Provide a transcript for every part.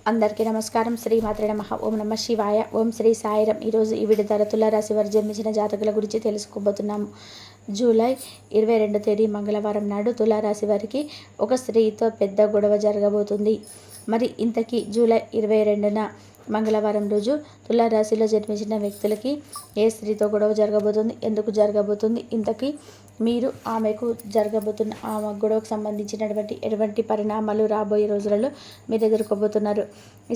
అందరికీ నమస్కారం. శ్రీమాత్రే నమః. ఓం నమ శివాయ. ఓం శ్రీ సాయిరం. ఈరోజు ఈ విడతల తులారాశి వారు జన్మించిన జాతకుల గురించి తెలుసుకోబోతున్నాము. జూలై 22 తేదీ మంగళవారం నాడు తులారాశి వారికి ఒక స్త్రీతో పెద్ద గొడవ జరగబోతుంది. మరి ఇంతకీ జూలై 22న మంగళవారం రోజు తులారాశిలో జన్మించిన వ్యక్తులకి ఏ స్త్రీతో గొడవ జరగబోతుంది, ఎందుకు జరగబోతుంది, ఇంతకీ మీరు ఆమెకు జరగబోతున్న ఆమె గొడవకు సంబంధించినటువంటి ఎటువంటి పరిణామాలు రాబోయే రోజులలో మీరు ఎదుర్కోబోతున్నారు,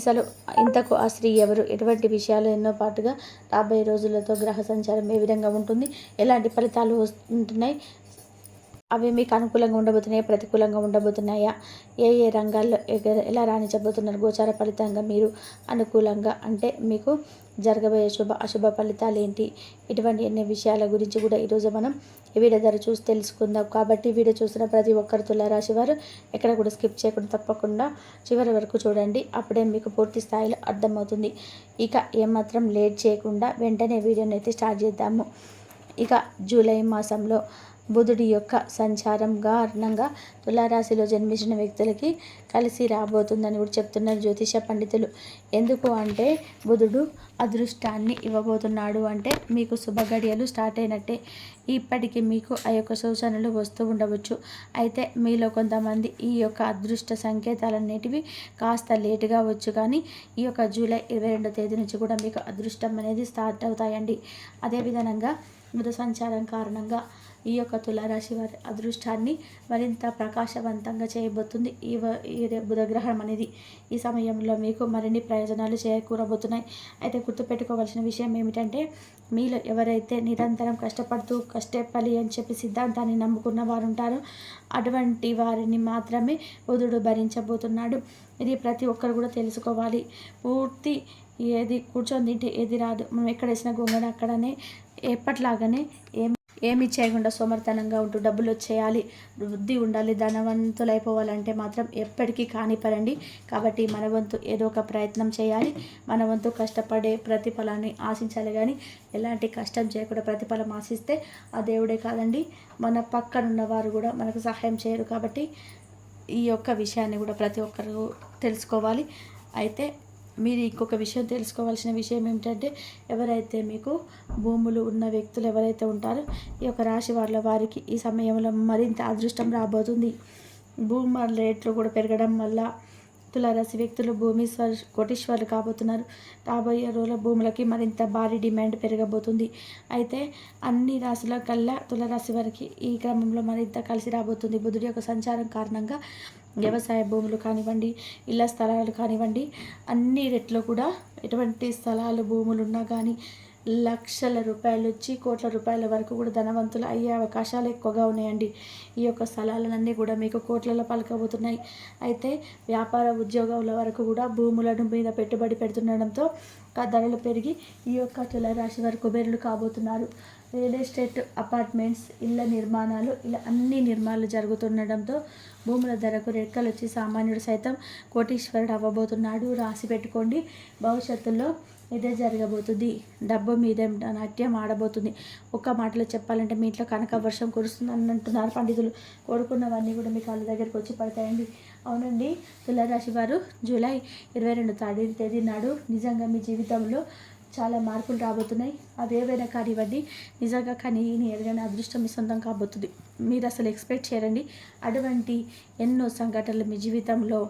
అసలు ఇంతకు ఆ స్త్రీ ఎవరు, ఎటువంటి విషయాలు ఎన్నో పాటుగా రాబోయే రోజులతో గ్రహ సంచారం ఏ విధంగా ఉంటుంది, ఎలాంటి ఫలితాలు వస్తుంటున్నాయి, అవి మీకు అనుకూలంగా ఉండబోతున్నాయా, ప్రతికూలంగా ఉండబోతున్నాయా, ఏ ఏ రంగాల్లో ఎలా రాణించబోతున్నారు, గోచార ఫలితంగా మీరు అనుకూలంగా అంటే మీకు జరగబోయే అశుభ ఫలితాలు ఏంటి, ఇటువంటి అన్ని విషయాల గురించి కూడా ఈరోజు మనం ఈ వీడియో ద్వారా చూసి తెలుసుకుందాం. కాబట్టి వీడియో చూసిన ప్రతి ఒక్కరు తులారాశి వారు ఎక్కడ కూడా స్కిప్ చేయకుండా తప్పకుండా చివరి వరకు చూడండి. అప్పుడే మీకు పూర్తి స్థాయిలో అర్థమవుతుంది. ఇక ఏమాత్రం లేట్ చేయకుండా వెంటనే వీడియోని అయితే స్టార్ట్ చేద్దాము. ఇక జూలై మాసంలో బుధుడి యొక్క సంచారం కారణంగా తులారాశిలో జన్మించిన వ్యక్తులకి కలిసి రాబోతుందని కూడా చెప్తున్నారు జ్యోతిష పండితులు. ఎందుకు అంటే బుధుడు అదృష్టాన్ని ఇవ్వబోతున్నాడు అంటే మీకు శుభగడియలు స్టార్ట్ అయినట్టే. ఇప్పటికీ మీకు ఆ యొక్క సూచనలు వస్తూ ఉండవచ్చు. అయితే మీలో కొంతమంది ఈ యొక్క అదృష్ట సంకేతాలన్నిటివి కాస్త లేటుగా వచ్చు, కానీ ఈ యొక్క జూలై 22 తేదీ నుంచి కూడా మీకు అదృష్టం అనేది స్టార్ట్ అవుతాయండి. అదేవిధంగా బుధ సంచారం కారణంగా ఈ యొక్క తులారాశి వారి అదృష్టాన్ని మరింత ప్రకాశవంతంగా చేయబోతుంది ఈ బుధగ్రహం అనేది. ఈ సమయంలో మీకు మరిన్ని ప్రయోజనాలు చేకూరబోతున్నాయి. అయితే గుర్తుపెట్టుకోవాల్సిన విషయం ఏమిటంటే మీలో ఎవరైతే నిరంతరం కష్టపడుతూ కష్టపడి అని చెప్పి సిద్ధాంతాన్ని నమ్ముకున్న వారు ఉంటారో అటువంటి వారిని మాత్రమే బుధుడు భరించబోతున్నాడు. ఇది ప్రతి ఒక్కరు కూడా తెలుసుకోవాలి. పూర్తి ఏది కూర్చొని తింటే ఏది రాదు, మనం ఎక్కడ వేసిన గొంగడ అక్కడనే ఎప్పట్లాగానే ఏమి చేయకుండా సోమర్తనంగా ఉంటూ డబ్బులు వచ్చేయాలి, వృద్ధి ఉండాలి, ధనవంతులు అయిపోవాలంటే మాత్రం ఎప్పటికీ కానిపరండి. కాబట్టి మన వంతు ఏదో ఒక ప్రయత్నం చేయాలి, మన వంతు కష్టపడే ప్రతిఫలాన్ని ఆశించాలి. కానీ ఎలాంటి కష్టం చేయకుండా ప్రతిఫలం ఆశిస్తే ఆ దేవుడే కాదండి మన పక్కనున్న వారు కూడా మనకు సహాయం చేయరు. కాబట్టి ఈ యొక్క విషయాన్ని కూడా ప్రతి ఒక్కరు తెలుసుకోవాలి. అయితే మీరు ఇంకొక విషయం తెలుసుకోవాల్సిన విషయం ఏమిటంటే ఎవరైతే మీకు భూములు ఉన్న వ్యక్తులు ఎవరైతే ఉంటారో ఈ యొక్క రాశి వాళ్ళ వారికి ఈ సమయంలో మరింత అదృష్టం రాబోతుంది. భూముల రేట్లు కూడా పెరగడం వల్ల తులారాశి వ్యక్తులు కోటీశ్వర్లు కాబోతున్నారు. రాబోయే రోజుల భూములకి మరింత భారీ డిమాండ్ పెరగబోతుంది. అయితే అన్ని రాశుల కల్లా తులారాశి వారికి ఈ క్రమంలో మరింత కలిసి రాబోతుంది. బుధుడి యొక్క సంచారం కారణంగా వ్యవసాయ భూములు కానివ్వండి, ఇళ్ల స్థలాలు కానివ్వండి, అన్ని రెట్లో కూడా ఎటువంటి స్థలాలు భూములు ఉన్నా కానీ లక్షల రూపాయలు వచ్చి కోట్ల రూపాయల వరకు కూడా ధనవంతులు అయ్యే అవకాశాలు ఎక్కువగా ఉన్నాయండి. ఈ యొక్క స్థలాలన్నీ కూడా మీకు కోట్లలో పలకబోతున్నాయి. అయితే వ్యాపార ఉద్యోగాల వరకు కూడా భూములను మీద పెట్టుబడి పెడుతుండడంతో ధరలు పెరిగి ఈ యొక్క తులారాశి వారు కుబేరులు కాబోతున్నారు. రియల్ ఎస్టేట్, అపార్ట్మెంట్స్, ఇళ్ల నిర్మాణాలు ఇలా అన్ని నిర్మాణాలు జరుగుతుండడంతో భూముల ధరకు రెక్కలు వచ్చి సామాన్యుడు సైతం కోటీశ్వరుడు అవ్వబోతున్నాడు. రాసి పెట్టుకోండి, భవిష్యత్తులో ఇదే జరగబోతుంది. డబ్బు మీద నాట్యం ఆడబోతుంది. ఒక్క మాటలో చెప్పాలంటే మీ ఇంట్లో కనక వర్షం కురుస్తుందని అంటున్నారు పండితులు. కోరుకున్నవన్నీ కూడా మీ కాళ్ళ దగ్గరికి వచ్చి పడతాయండి. అవునండి, తులారాశి వారు జూలై 22 తేదీ నాడు నిజంగా మీ జీవితంలో చాలా మార్పులు రాబోతున్నాయి. అదేవైనా కానివ్వండి, నిజంగా కానీ ఎరగని అదృష్టం మీ సొంతం కాబోతుంది. మీరు అసలు ఎక్స్పెక్ట్ చేయరండి. అటువంటి ఎన్నో సంఘటనలు మీ జీవితంలో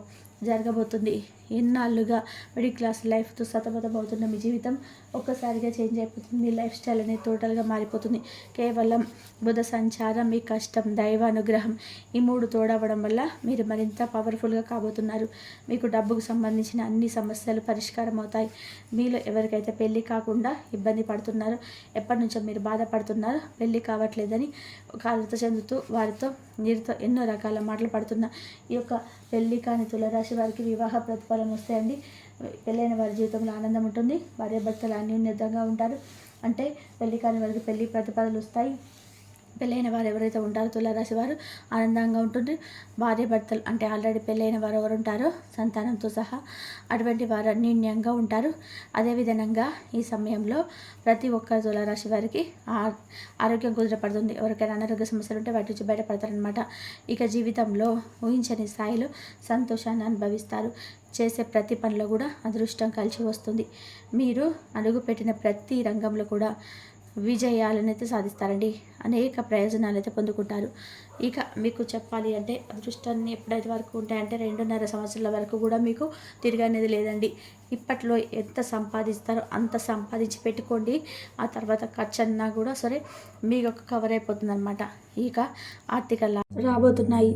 జరగబోతుంది. ఎన్నాళ్ళుగా మిడిల్ క్లాస్ లైఫ్తో సతమతమవుతున్న మీ జీవితం ఒక్కసారిగా చేంజ్ అయిపోతుంది. మీ లైఫ్ స్టైల్ అనేది టోటల్గా మారిపోతుంది. కేవలం బుధ సంచారం, మీ కష్టం, దైవానుగ్రహం ఈ మూడు తోడవడం వల్ల మీరు మరింత పవర్ఫుల్గా కాబోతున్నారు. మీకు డబ్బుకు సంబంధించిన అన్ని సమస్యలు పరిష్కారం అవుతాయి. మీలో ఎవరికైతే పెళ్ళి కాకుండా ఇబ్బంది పడుతున్నారో, ఎప్పటి నుంచో మీరు బాధపడుతున్నారో పెళ్ళి కావట్లేదని కాలుతో చెందుతూ వారితో వీరితో ఎన్నో రకాల మాటలు పడుతున్న ఈ యొక్క పెళ్ళి కాని తులారాశి వారికి వివాహ ప్రతిఫలం వస్తాయండి. పెళ్ళైన వారి జీవితంలో ఆనందం ఉంటుంది. భార్యాభర్తలు అన్యోన్యంగా ఉంటారు. అంటే పెళ్లి కాని వారికి పెళ్లి ప్రతిఫలాలు వస్తాయి. పెళ్ళైన వారు ఎవరైతే ఉంటారో తులారాశి వారు ఆనందంగా ఉంటుంది. భార్య భర్తలు అంటే ఆల్రెడీ పెళ్ళైన వారు ఎవరు ఉంటారో సంతానంతో సహా అటువంటి వారు అన్యోన్యంగా ఉంటారు. అదేవిధంగా ఈ సమయంలో ప్రతి ఒక్క తులారాశి వారికి ఆరోగ్యం కుదిరపడుతుంది. ఎవరికైనా అనారోగ్య సమస్యలు ఉంటే వాటి నుంచి బయటపడతారనమాట. ఇక జీవితంలో ఊహించని స్థాయిలో సంతోషాన్ని అనుభవిస్తారు. చేసే ప్రతి పనిలో కూడా అదృష్టం కలిసి వస్తుంది. మీరు అడుగుపెట్టిన ప్రతి రంగంలో కూడా విజయాలను అయితే సాధిస్తారండి. అనేక ప్రయోజనాలు అయితే పొందుకుంటారు. ఇక మీకు చెప్పాలి అంటే అదృష్టాన్ని ఎప్పుడైతే వరకు ఉంటాయంటే 2.5 సంవత్సరాల వరకు కూడా మీకు తిరిగి అనేది లేదండి. ఇప్పట్లో ఎంత సంపాదిస్తారో అంత సంపాదించి పెట్టుకోండి. ఆ తర్వాత ఖర్చు అన్నా కూడా సరే మీకు కవర్ అయిపోతుంది అనమాట. ఇక ఆర్థిక రాబోతున్నాయి.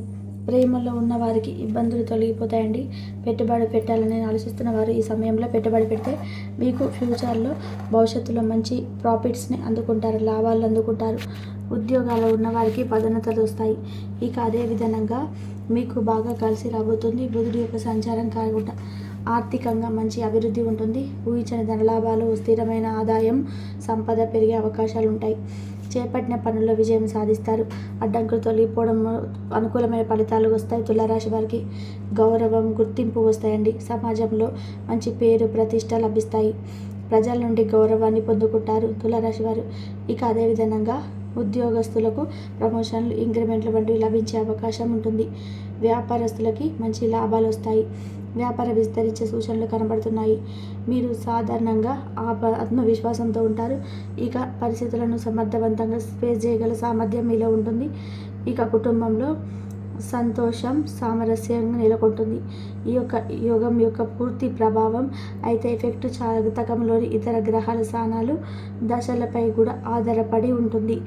ప్రేమలో ఉన్న వారికి ఇబ్బందులు తొలగిపోతాయండి. పెట్టుబడి పెట్టాలని ఆలోచిస్తున్న వారు ఈ సమయంలో పెట్టుబడి పెడితే మీకు ఫ్యూచర్లో భవిష్యత్తులో మంచి ప్రాఫిట్స్ని అందుకుంటారు, లాభాలు అందుకుంటారు. ఉద్యోగాల్లో ఉన్న వారికి పదోన్నతులు వస్తాయి. ఇక అదే విధంగా మీకు బాగా కలిసి రాబోతుంది. బుధుడి యొక్క సంచారం కాకుండా ఆర్థికంగా మంచి అభివృద్ధి ఉంటుంది. ఊహించని ధనలాభాలు, స్థిరమైన ఆదాయం, సంపద పెరిగే అవకాశాలు ఉంటాయి. చేపట్టిన పనుల్లో విజయం సాధిస్తారు. అడ్డంకులు తొలగిపోవడం, అనుకూలమైన ఫలితాలు వస్తాయి. తులారాశి వారికి గౌరవం, గుర్తింపు వస్తాయండి. సమాజంలో మంచి పేరు, ప్రతిష్ట లభిస్తాయి. ప్రజల నుండి గౌరవాన్ని పొందుకుంటారు తులారాశి వారు. ఇక అదేవిధంగా ఉద్యోగస్తులకు ప్రమోషన్లు, ఇంక్రిమెంట్లు వంటివి లభించే అవకాశం ఉంటుంది. వ్యాపారస్తులకి మంచి లాభాలు వస్తాయి. వ్యాపార విస్తరించే సూచనలు కనబడుతున్నాయి. మీరు సాధారణంగా ఆత్మవిశ్వాసంతో ఉంటారు. ఇక పరిస్థితులను సమర్థవంతంగా ఫేస్ చేయగల సామర్థ్యం మీలో ఉంటుంది. ఇక కుటుంబంలో సంతోషం, సామరస్యంగా నెలకొంటుంది. ఈ యొక్క యోగం యొక్క పూర్తి ప్రభావం అయితే ఎఫెక్ట్ జాతకంలోని ఇతర గ్రహాల స్థానాలు, దశలపై కూడా ఆధారపడి ఉంటుంది.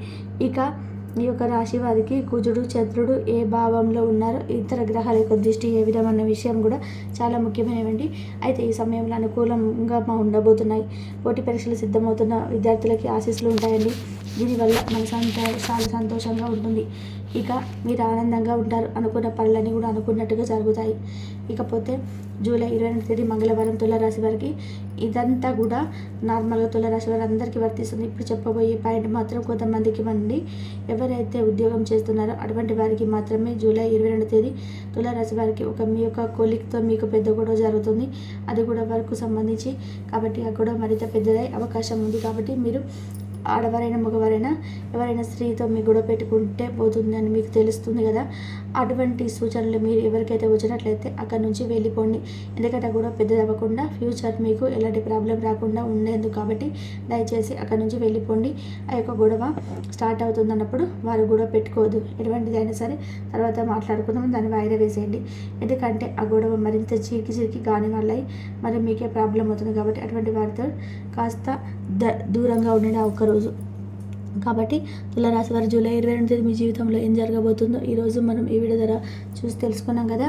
ఇక ఈ యొక్క రాశి వారికి కుజుడు, చంద్రుడు ఏ భావంలో ఉన్నారో, ఇతర గ్రహాల యొక్క దృష్టి ఏ విధమైన విషయం కూడా చాలా ముఖ్యమైనవండి. అయితే ఈ సమయంలో అనుకూలంగా ఉండబోతున్నాయి. పోటీ పరీక్షలు సిద్ధమవుతున్న విద్యార్థులకి ఆశీస్సులు ఉంటాయండి. దీనివల్ల మనసంతా చాలా సంతోషంగా ఉంటుంది. ఇక మీరు ఆనందంగా ఉంటారు. అనుకున్న పనులన్నీ కూడా అనుకున్నట్టుగా జరుగుతాయి. ఇకపోతే జూలై 22వ తేదీ మంగళవారం తులారాశి వారికి ఇదంతా కూడా నార్మల్గా తులారాశి వారి అందరికీ వర్తిస్తుంది. ఇప్పుడు చెప్పబోయే పాయింట్ మాత్రం కొంతమందికి ఎవరైతే ఉద్యోగం చేస్తున్నారో అటువంటి వారికి మాత్రమే. జూలై 22వ తేదీ తులారాశి వారికి మీ యొక్క కొలీగ్తో మీకు పెద్ద గొడవ జరుగుతుంది. అది కూడా వర్క్ సంబంధించి. కాబట్టి ఆ గొడవ మరింత పెద్దదై అవకాశం ఉంది. కాబట్టి మీరు ఆడవారైనా మగవారైనా ఎవరైనా స్త్రీతో మీ గొడవ పెట్టుకుంటే పోతుందని మీకు తెలుస్తుంది కదా. అటువంటి సూచనలు మీరు ఎవరికైతే వచ్చినట్లయితే అక్కడి నుంచి వెళ్ళిపోండి. ఎందుకంటే గొడవ పెద్దది అవ్వకుండా ఫ్యూచర్ మీకు ఎలాంటి ప్రాబ్లం రాకుండా ఉండేందుకు. కాబట్టి దయచేసి అక్కడి నుంచి వెళ్ళిపోండి. ఆ యొక్క గొడవ స్టార్ట్ అవుతుందన్నప్పుడు వారు గొడవ పెట్టుకోవద్దు. ఎటువంటిదైనా సరే తర్వాత మాట్లాడుకుందాం, దాన్ని వాయిదా వేసేయండి. ఎందుకంటే ఆ గొడవ మరింత చిరికి కాని వాళ్ళై మరి మీకే ప్రాబ్లం అవుతుంది. కాబట్టి అటువంటి వారితో కాస్త దూరంగా ఉండండి ఆ ఒక్కరోజు. కాబట్టి తులారాశి వారు జూలై 22వ తేదీ మీ జీవితంలో ఏం జరగబోతుందో ఈరోజు మనం ఈ వీడియో ద్వారా చూసి తెలుసుకున్నాం కదా.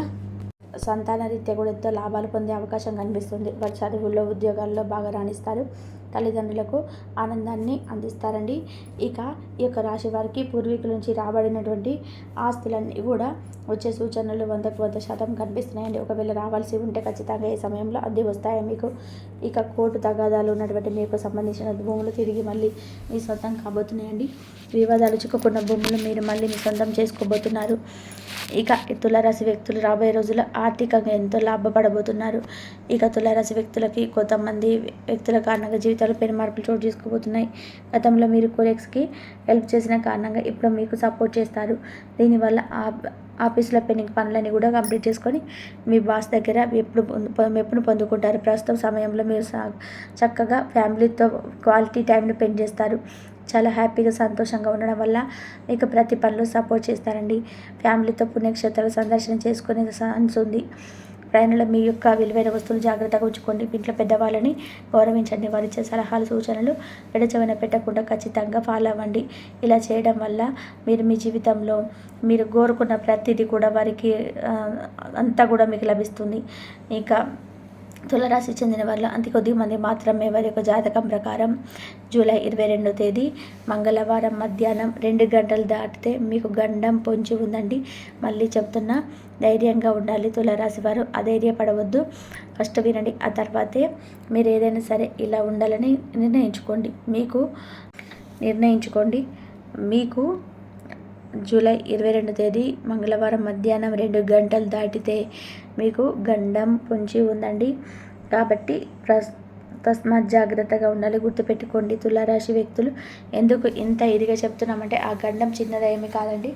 సంతాన రీత్యా కూడా ఎంతో లాభాలు పొందే అవకాశం కనిపిస్తుంది. వారి చదువుల్లో, ఉద్యోగాల్లో బాగా రాణిస్తారు. తల్లిదండ్రులకు ఆనందాన్ని అందిస్తారండి. ఇక ఈ యొక్క రాశి వారికి పూర్వీకుల నుంచి రాబడినటువంటి ఆస్తులన్నీ కూడా వచ్చే సూచనలు 100% కనిపిస్తున్నాయండి. ఒకవేళ రావాల్సి ఉంటే ఖచ్చితంగా ఈ సమయంలో అద్దె వస్తాయి మీకు. ఇక కోర్టు తగాదాలు ఉన్నటువంటి మీకు సంబంధించిన భూములు తిరిగి మళ్ళీ మీ సొంతం కాబోతున్నాయండి. వివాదాలు చిక్కుకున్న భూములు మీరు మళ్ళీ మీ సొంతం చేసుకోబోతున్నారు. ఇక తులారాశి వ్యక్తులు రాబోయే రోజుల్లో ఆర్థికంగా ఎంతో లాభపడబోతున్నారు. ఇక తులారాశి వ్యక్తులకి కొంతమంది వ్యక్తుల కారణంగా జీవితాలు పెను మార్పులు చోటు చేసుకోబోతున్నాయి. గతంలో మీరు కొలీగ్స్కి హెల్ప్ చేసిన కారణంగా ఇప్పుడు మీకు సపోర్ట్ చేస్తారు. దీనివల్ల ఆఫీసులో పెండింగ్ పనులన్నీ కూడా కంప్లీట్ చేసుకొని మీ బాస్ దగ్గర మెప్పును పొందుకుంటారు. ప్రస్తుతం సమయంలో మీరు చక్కగా ఫ్యామిలీతో క్వాలిటీ టైంని స్పెండ్ చేస్తారు. చాలా హ్యాపీగా, సంతోషంగా ఉండడం వల్ల మీకు ప్రతి పనిలో సపోర్ట్ చేస్తారండి. ఫ్యామిలీతో పుణ్యక్షేత్రాలు సందర్శన చేసుకునే ఛాన్స్ ఉంది. ప్రయాణంలో మీ యొక్క విలువైన వస్తువులు జాగ్రత్తగా ఉంచుకోండి. ఇంట్లో పెద్దవాళ్ళని గౌరవించండి. వారు ఇచ్చే సలహాలు, సూచనలు ఎడచెవిన పెట్టకుండా ఖచ్చితంగా ఫాలో అవ్వండి. ఇలా చేయడం వల్ల మీరు మీ జీవితంలో మీరు కోరుకున్న ప్రతిదీ కూడా వారికి అంతా కూడా మీకు లభిస్తుంది. ఇక తులారాశి చెందిన వాళ్ళు అతి కొద్ది మంది మాత్రమే వారి యొక్క జాతకం ప్రకారం జూలై 22వ తేదీ మంగళవారం మధ్యాహ్నం 2 గంటలు దాటితే మీకు గండం పొంచి ఉందండి. మళ్ళీ చెప్తున్నా, ధైర్యంగా ఉండాలి తులారాశి వారు. అధైర్యపడవద్దు. ఫస్ట్ వినండి, ఆ తర్వాతే మీరు ఏదైనా సరే ఇలా ఉండాలని నిర్ణయించుకోండి. మీకు జూలై 22 తేదీ మంగళవారం మధ్యాహ్నం 2 గంటలు దాటితే మీకు గండం పొంచి ఉందండి. కాబట్టి తస్మాత్ జాగ్రత్తగా ఉండాలి. గుర్తుపెట్టుకోండి తులారాశి వ్యక్తులు. ఎందుకు ఇంత ఇదిగా చెప్తున్నామంటే ఆ గండం చిన్నదేమీ కాదండి,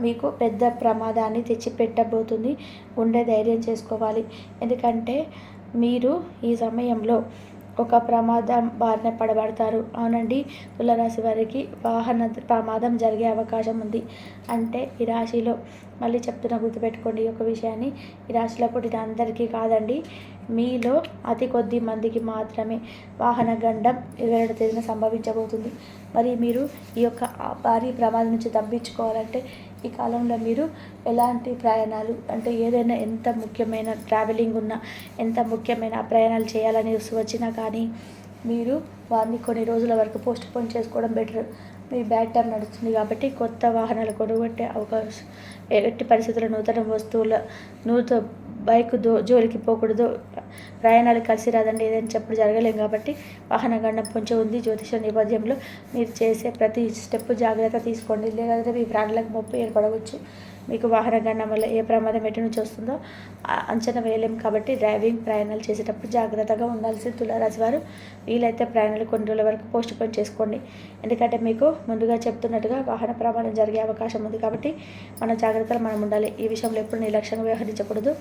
మీకు పెద్ద ప్రమాదాన్ని తెచ్చిపెట్టబోతుంది. గుండె ధైర్యం చేసుకోవాలి. ఎందుకంటే మీరు ఈ సమయంలో ఒక ప్రమాదం బారిన పడబడతారు. అవునండి, తులారాశి వారికి వాహన ప్రమాదం జరిగే అవకాశం ఉంది. అంటే ఈ రాశిలో మళ్ళీ చెప్తున్నా, గుర్తుపెట్టుకోండి ఈ యొక్క విషయాన్ని. ఈ రాశిలో పుట్టిన అందరికీ కాదండి, మీలో అతి కొద్ది మందికి మాత్రమే వాహన గండం 22 తేదీన సంభవించబోతుంది. మరి మీరు ఈ యొక్క భారీ ప్రమాదం నుంచి తప్పించుకోవాలంటే ఈ కాలంలో మీరు ఎలాంటి ప్రయాణాలు, అంటే ఏదైనా ఎంత ముఖ్యమైన ట్రావెలింగ్ ఉన్నా, ఎంత ముఖ్యమైన ప్రయాణాలు చేయాలని వచ్చినా కానీ మీరు వారిని కొన్ని రోజుల వరకు పోస్ట్పోన్ చేసుకోవడం బెటర్. మీ బ్యాడ్ టైం నడుస్తుంది కాబట్టి కొత్త వాహనాలు కొనుగొట్టే అవకాశం, ఎట్టి పరిస్థితుల్లో నూతన వస్తువుల బైక్ జోలికి పోకూడదు. ప్రయాణాలు కలిసి రాదండి, ఏదైనా చెప్పుడు జరగలేం కాబట్టి వాహన గండం కొంచెం ఉంది. జ్యోతిష నేపథ్యంలో మీరు చేసే ప్రతి స్టెప్ జాగ్రత్త తీసుకోండి, లేదంటే మీ ప్రాణాలకు ముప్పు ఏర్పడవచ్చు. మీకు వాహన గండం వల్ల ఏ ప్రమాదం ఎటు నుంచి వస్తుందో అంచనా వేయలేం కాబట్టి డ్రైవింగ్ ప్రయాణాలు చేసేటప్పుడు జాగ్రత్తగా ఉండాల్సి తులారాశి వారు. వీలైతే ప్రయాణాలు కొన్ని రోజుల వరకు పోస్ట్పోన్ చేసుకోండి. ఎందుకంటే మీకు ముందుగా చెప్తున్నట్టుగా వాహన ప్రమాదం జరిగే అవకాశం ఉంది కాబట్టి మన జాగ్రత్తలు మనం ఉండాలి. ఈ విషయంలో ఎప్పుడు నిర్లక్ష్యంగా వ్యవహరించకూడదు,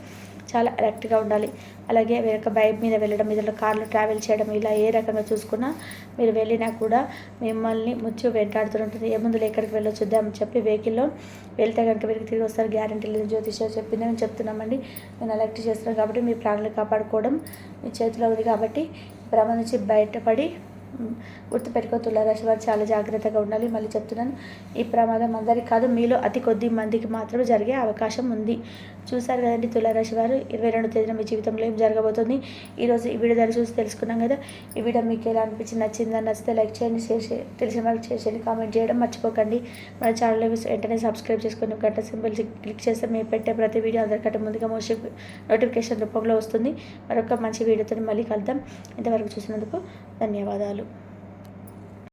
చాలా అలర్ట్గా ఉండాలి. అలాగే వేరొక బైక్ మీద వెళ్ళడం, మీద కార్లో ట్రావెల్ చేయడం, ఇలా ఏ రకంగా చూసుకున్నా మీరు వెళ్ళినా కూడా మిమ్మల్ని ముచ్చు వెంటాడుతుంటుంది. ఏ ముందులో ఎక్కడికి వెళ్ళొచ్చుద్దామని చెప్పి వెహికల్లో వెళ్తే కనుక వీరికి తిరిగి వస్తారు, గ్యారంటీ లేదు. జ్యోతిష్యం చెప్పిందని చెప్తున్నామండి. నేను అలర్ట్ చేస్తున్నాను కాబట్టి మీ ప్రాణాలు కాపాడుకోవడం మీ చేతిలో ఉంది. కాబట్టి భ్రమ నుంచి బయటపడి గుర్తుపెట్టుకో తులారాశి వారు చాలా జాగ్రత్తగా ఉండాలి. మళ్ళీ చెప్తున్నాను, ఈ ప్రమాదం అందరికీ కాదు, మీలో అతి కొద్ది మందికి మాత్రమే జరిగే అవకాశం ఉంది. చూశారు కదండి తులారాశి వారు, 22 తేదీన మీ జీవితంలో ఏం జరగబోతుంది. ఈరోజు ఈ వీడియో చూసి తెలుసుకున్నాం కదా. ఈ వీడియో మీకు ఎలా అనిపించి నచ్చిందని, నచ్చితే లైక్ చేయండి, షేర్ చేయండి, తెలిసిన వాళ్ళకి షేర్ చేయండి, కామెంట్ చేయడం మర్చిపోకండి. మన ఛానల్ వెంటనే సబ్స్క్రైబ్ చేసుకొని గంట సింబల్ క్లిక్ చేస్తే మేము పెట్టే ప్రతి వీడియో అందరికంటే ముందుగా నోటిఫికేషన్ రూపంలో వస్తుంది. మరొక మంచి వీడియోతో మళ్ళీ కలుద్దాం. ఇంతవరకు చూసినందుకు ధన్యవాదాలు.